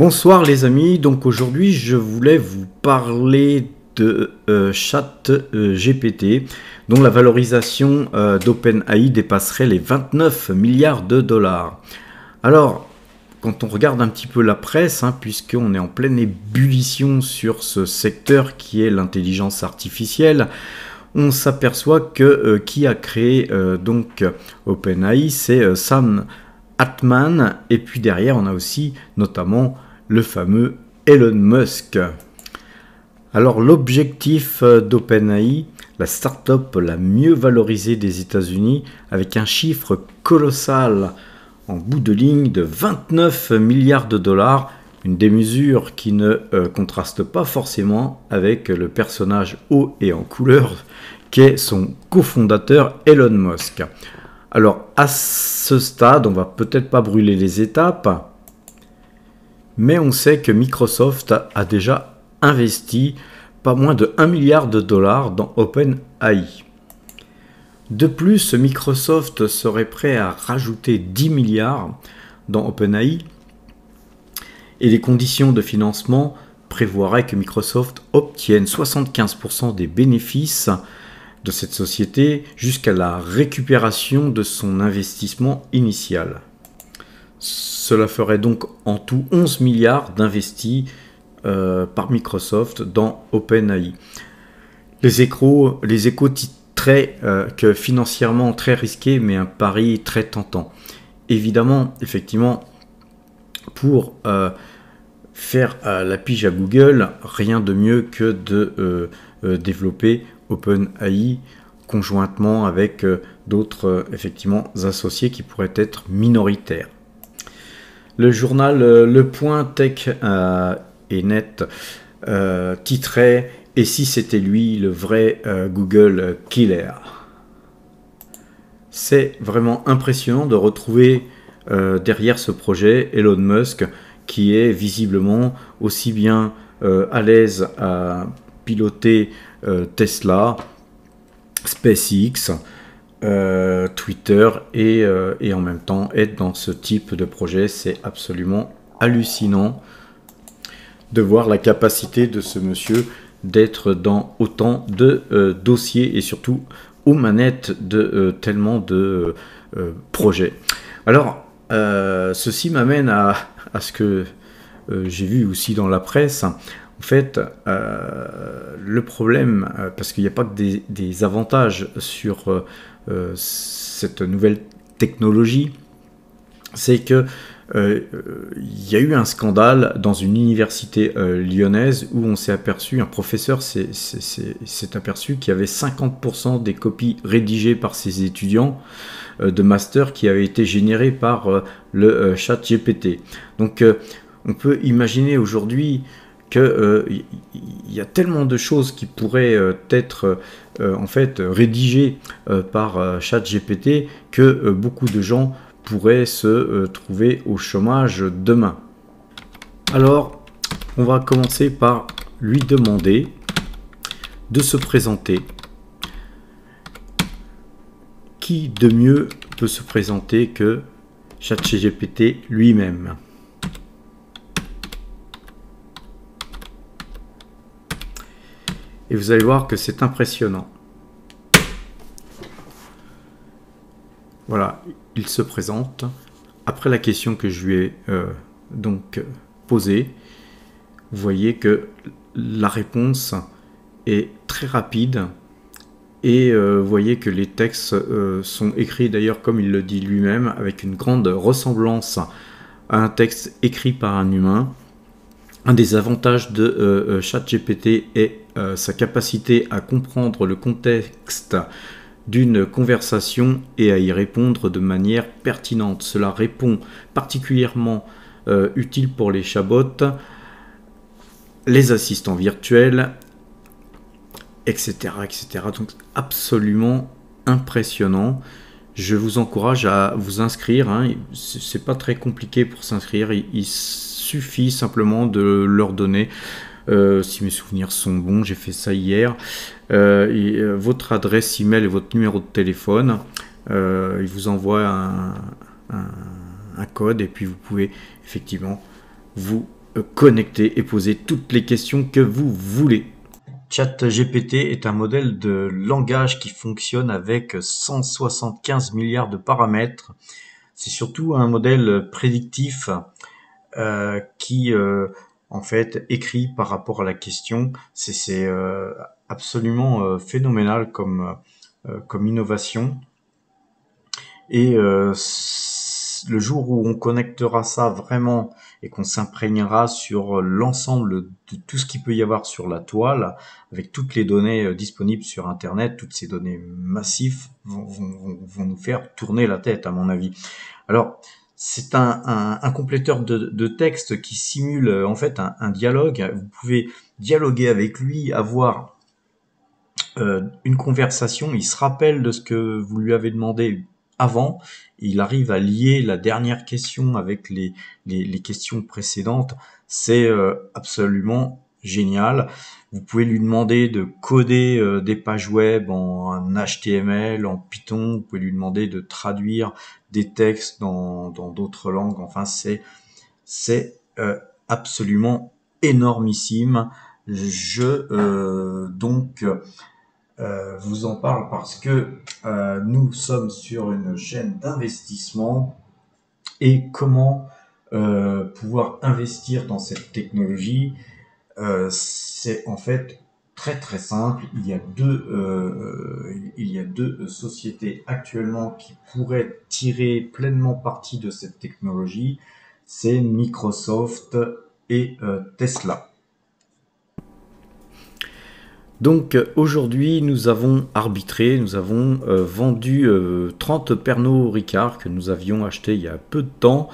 Bonsoir les amis, donc aujourd'hui je voulais vous parler de ChatGPT, dont la valorisation d'OpenAI dépasserait les 29 milliards de dollars. Alors, quand on regarde un petit peu la presse, puisqu'on est en pleine ébullition sur ce secteur qui est l'intelligence artificielle, on s'aperçoit que qui a créé donc OpenAI, c'est Sam Altman, et puis derrière on a aussi notamment le fameux Elon Musk. Alors l'objectif d'OpenAI, la start-up la mieux valorisée des États-Unis, avec un chiffre colossal en bout de ligne de 29 milliards de dollars, une démesure qui ne contraste pas forcément avec le personnage haut et en couleur qu'est son cofondateur Elon Musk. Alors à ce stade, on va peut-être pas brûler les étapes, mais on sait que Microsoft a déjà investi pas moins de 1 milliard de dollars dans OpenAI. De plus, Microsoft serait prêt à rajouter 10 milliards dans OpenAI et les conditions de financement prévoiraient que Microsoft obtienne 75% des bénéfices de cette société jusqu'à la récupération de son investissement initial. Cela ferait donc en tout 11 milliards d'investis par Microsoft dans OpenAI. Les échos titraient que financièrement très risqué, mais un pari très tentant. Évidemment, effectivement, pour faire la pige à Google, rien de mieux que de développer OpenAI conjointement avec d'autres effectivement associés qui pourraient être minoritaires. Le journal Le Point Tech et Net titrait « Et si c'était lui le vrai Google Killer ?» C'est vraiment impressionnant de retrouver derrière ce projet Elon Musk, qui est visiblement aussi bien à l'aise à piloter Tesla, SpaceX, Twitter et en même temps être dans ce type de projet. C'est absolument hallucinant de voir la capacité de ce monsieur d'être dans autant de dossiers et surtout aux manettes de tellement de projets. Alors ceci m'amène à ce que j'ai vu aussi dans la presse. En fait, le problème, parce qu'il n'y a pas que des avantages sur cette nouvelle technologie, c'est que il y a eu un scandale dans une université lyonnaise où on s'est aperçu, un professeur s'est aperçu qu'il y avait 50% des copies rédigées par ses étudiants de master qui avaient été générées par le ChatGPT. Donc on peut imaginer aujourd'hui qu'il y a tellement de choses qui pourraient être en fait rédigées par ChatGPT que beaucoup de gens pourraient se trouver au chômage demain. Alors, on va commencer par lui demander de se présenter. Qui de mieux peut se présenter que ChatGPT lui-même ? Et vous allez voir que c'est impressionnant. Voilà, il se présente. Après la question que je lui ai donc posée, vous voyez que la réponse est très rapide. Et vous voyez que les textes sont écrits d'ailleurs comme il le dit lui-même, avec une grande ressemblance à un texte écrit par un humain. Un des avantages de ChatGPT est sa capacité à comprendre le contexte d'une conversation et à y répondre de manière pertinente. Cela répond particulièrement utile pour les chatbots, les assistants virtuels, etc., etc. Donc absolument impressionnant. Je vous encourage à vous inscrire. C'est pas très compliqué pour s'inscrire. Il suffit simplement de leur donner, si mes souvenirs sont bons, j'ai fait ça hier, votre adresse email et votre numéro de téléphone. Il vous envoie un code et puis vous pouvez effectivement vous connecter et poser toutes les questions que vous voulez. ChatGPT est un modèle de langage qui fonctionne avec 175 milliards de paramètres. C'est surtout un modèle prédictif qui en fait écrit par rapport à la question. C'est absolument phénoménal comme innovation. Et le jour où on connectera ça vraiment et qu'on s'imprégnera sur l'ensemble de tout ce qu'il peut y avoir sur la toile, avec toutes les données disponibles sur Internet, toutes ces données massives vont nous faire tourner la tête, à mon avis. Alors, c'est un compléteur de texte qui simule en fait un dialogue. Vous pouvez dialoguer avec lui, avoir une conversation. Il se rappelle de ce que vous lui avez demandé avant. Il arrive à lier la dernière question avec les questions précédentes. C'est absolument génial. Vous pouvez lui demander de coder des pages web en HTML, en Python. Vous pouvez lui demander de traduire des textes dans d'autres langues. Enfin, c'est absolument énormissime. Je vous en parle parce que nous sommes sur une chaîne d'investissement et comment pouvoir investir dans cette technologie. C'est en fait très très simple. Il y a deux sociétés actuellement qui pourraient tirer pleinement parti de cette technologie. C'est Microsoft et Tesla. Donc aujourd'hui nous avons arbitré, nous avons vendu 30 Pernod Ricard que nous avions acheté il y a peu de temps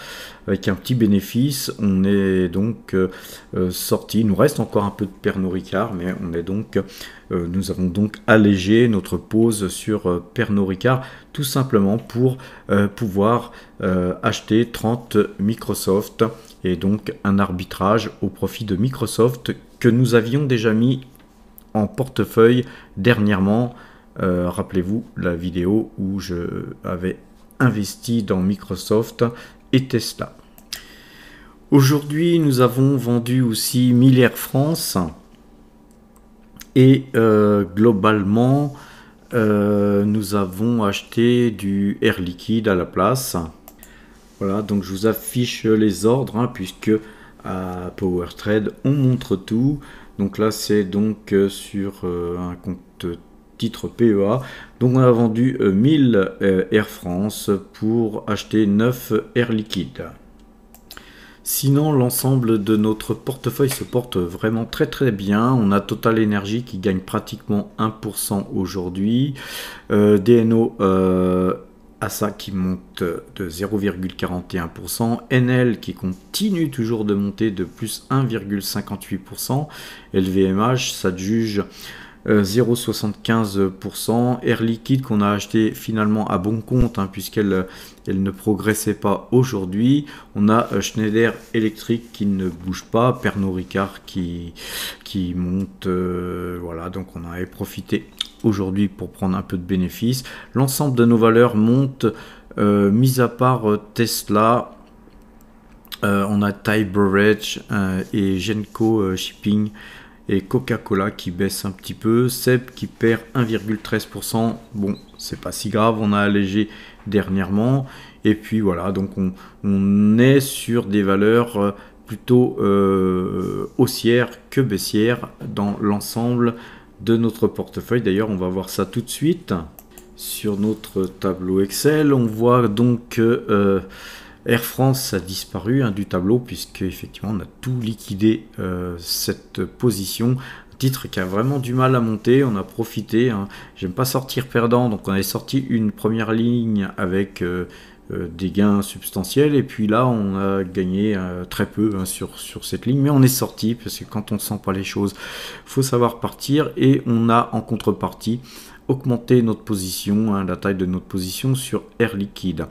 avec un petit bénéfice. On est donc sorti, il nous reste encore un peu de Pernod Ricard, mais nous avons donc allégé notre pause sur Pernod Ricard tout simplement pour pouvoir acheter 30 Microsoft et donc un arbitrage au profit de Microsoft que nous avions déjà mis en portefeuille dernièrement. Rappelez-vous la vidéo où je avais investi dans Microsoft et Tesla. Aujourd'hui, nous avons vendu aussi 1000 Air France et globalement, nous avons acheté du Air Liquide à la place. Voilà, donc je vous affiche les ordres puisque à PowerTrade on montre tout. Donc là c'est donc sur un compte titre PEA. Donc on a vendu 1000 Air France pour acheter 9 Air Liquide. Sinon l'ensemble de notre portefeuille se porte vraiment très très bien. On a Total Energy qui gagne pratiquement 1% aujourd'hui. DNO ASA qui monte de 0,41%, NL qui continue toujours de monter de plus 1,58%, LVMH s'adjuge 0,75%, Air Liquide qu'on a acheté finalement à bon compte puisqu'elle ne progressait pas aujourd'hui. On a Schneider Electric qui ne bouge pas, Pernod Ricard qui monte, voilà, donc on en avait profité aujourd'hui pour prendre un peu de bénéfices. L'ensemble de nos valeurs monte, mis à part Tesla. On a Thai Beverage et Genco Shipping et Coca-Cola qui baisse un petit peu, Seb qui perd 1,13%. Bon, c'est pas si grave, on a allégé dernièrement. Et puis voilà, donc on est sur des valeurs plutôt haussières que baissières dans l'ensemble de notre portefeuille. D'ailleurs, on va voir ça tout de suite. Sur notre tableau Excel, on voit donc que Air France a disparu du tableau puisque effectivement on a tout liquidé cette position. Un titre qui a vraiment du mal à monter, on a profité. J'aime pas sortir perdant, donc on avait sorti une première ligne avec des gains substantiels et puis là on a gagné très peu sur cette ligne, mais on est sorti parce que quand on sent pas les choses, faut savoir partir et on a en contrepartie augmenté notre position, la taille de notre position sur Air Liquide.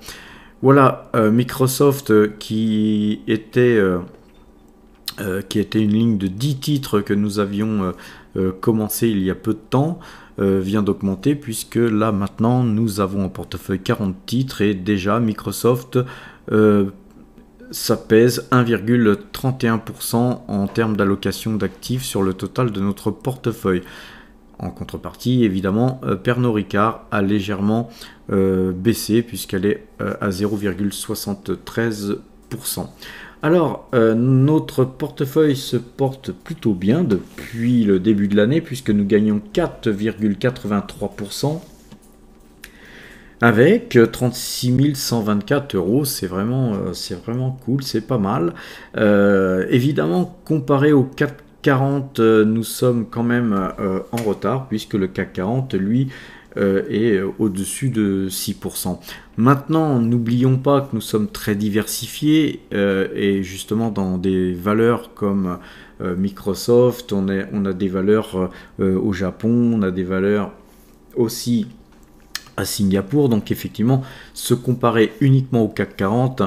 Voilà, Microsoft qui était une ligne de 10 titres que nous avions commencé il y a peu de temps, vient d'augmenter puisque là maintenant nous avons en portefeuille 40 titres et déjà Microsoft ça pèse 1,31% en termes d'allocation d'actifs sur le total de notre portefeuille. En contrepartie, évidemment, Pernod Ricard a légèrement baissé puisqu'elle est à 0,73%. Alors, notre portefeuille se porte plutôt bien depuis le début de l'année puisque nous gagnons 4,83%. Avec 36 124 euros, c'est vraiment cool, c'est pas mal. Évidemment, comparé au CAC 40, nous sommes quand même en retard, puisque le CAC 40, lui, est au-dessus de 6%. Maintenant, n'oublions pas que nous sommes très diversifiés, et justement dans des valeurs comme Microsoft, on a des valeurs au Japon, on a des valeurs aussi à Singapour, donc effectivement se comparer uniquement au CAC 40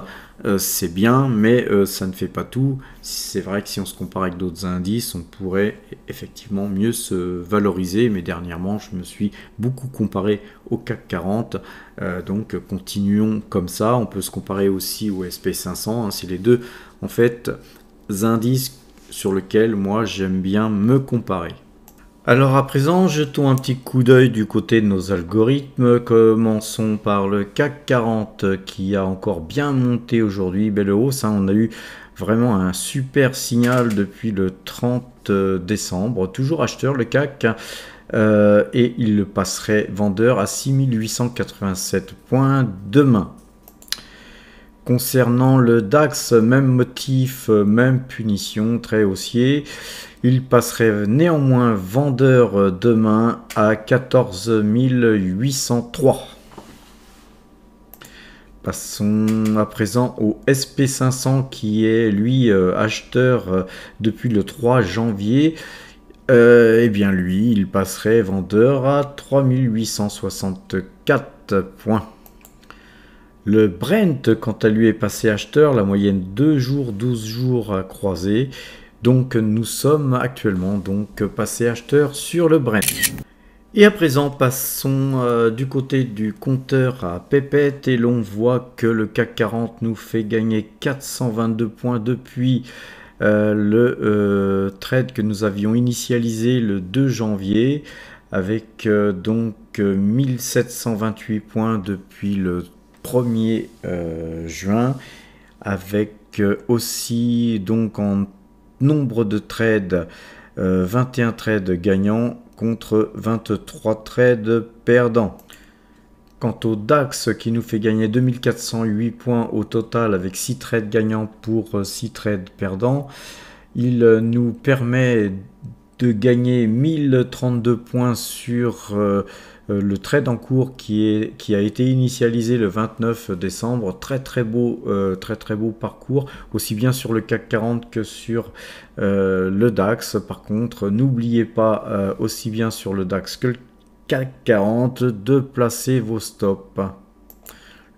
c'est bien, mais ça ne fait pas tout. C'est vrai que si on se compare avec d'autres indices, on pourrait effectivement mieux se valoriser, mais dernièrement je me suis beaucoup comparé au CAC 40, donc continuons comme ça. On peut se comparer aussi au SP500, hein, c'est les deux en fait indices sur lesquels moi j'aime bien me comparer. Alors à présent, jetons un petit coup d'œil du côté de nos algorithmes. Commençons par le CAC 40 qui a encore bien monté aujourd'hui, belle hausse. On a eu vraiment un super signal depuis le 30 décembre. Toujours acheteur le CAC et il le passerait vendeur à 6887 points demain. Concernant le DAX, même motif, même punition, très haussier. Il passerait néanmoins vendeur demain à 14 803. Passons à présent au SP500 qui est lui acheteur depuis le 3 janvier. Eh bien lui, il passerait vendeur à 3864 points. Le Brent, quant à lui, est passé acheteur, la moyenne 2 jours, 12 jours à croiser. Donc nous sommes actuellement passé acheteur sur le Brent. Et à présent, passons du côté du compteur à Pépette et l'on voit que le CAC 40 nous fait gagner 422 points depuis le trade que nous avions initialisé le 2 janvier avec 1728 points depuis le 1er juin, avec aussi donc en nombre de trades 21 trades gagnants contre 23 trades perdants. Quant au DAX qui nous fait gagner 2408 points au total avec 6 trades gagnants pour 6 trades perdants, il nous permet de gagner 1032 points sur le trade en cours qui a été initialisé le 29 décembre. Très beau parcours, aussi bien sur le CAC 40 que sur le DAX. Par contre, n'oubliez pas aussi bien sur le DAX que le CAC 40 de placer vos stops.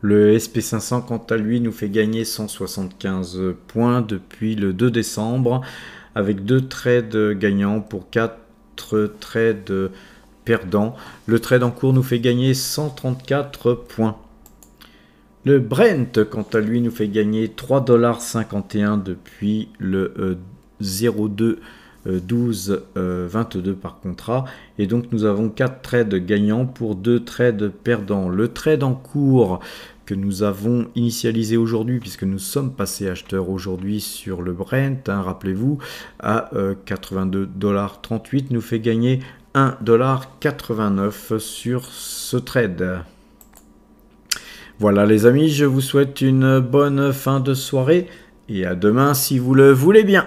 Le SP500 quant à lui nous fait gagner 175 points depuis le 2 décembre avec 2 trades gagnants pour 4 trades perdants. Le trade en cours nous fait gagner 134 points. Le Brent, quant à lui, nous fait gagner 3,51 $ depuis le 0,2 12 22 par contrat. Et donc nous avons 4 trades gagnants pour 2 trades perdants. Le trade en cours que nous avons initialisé aujourd'hui, puisque nous sommes passés acheteurs aujourd'hui sur le Brent, rappelez-vous, à 82,38 $, nous fait gagner 1,89 $ sur ce trade. Voilà les amis, je vous souhaite une bonne fin de soirée et à demain si vous le voulez bien.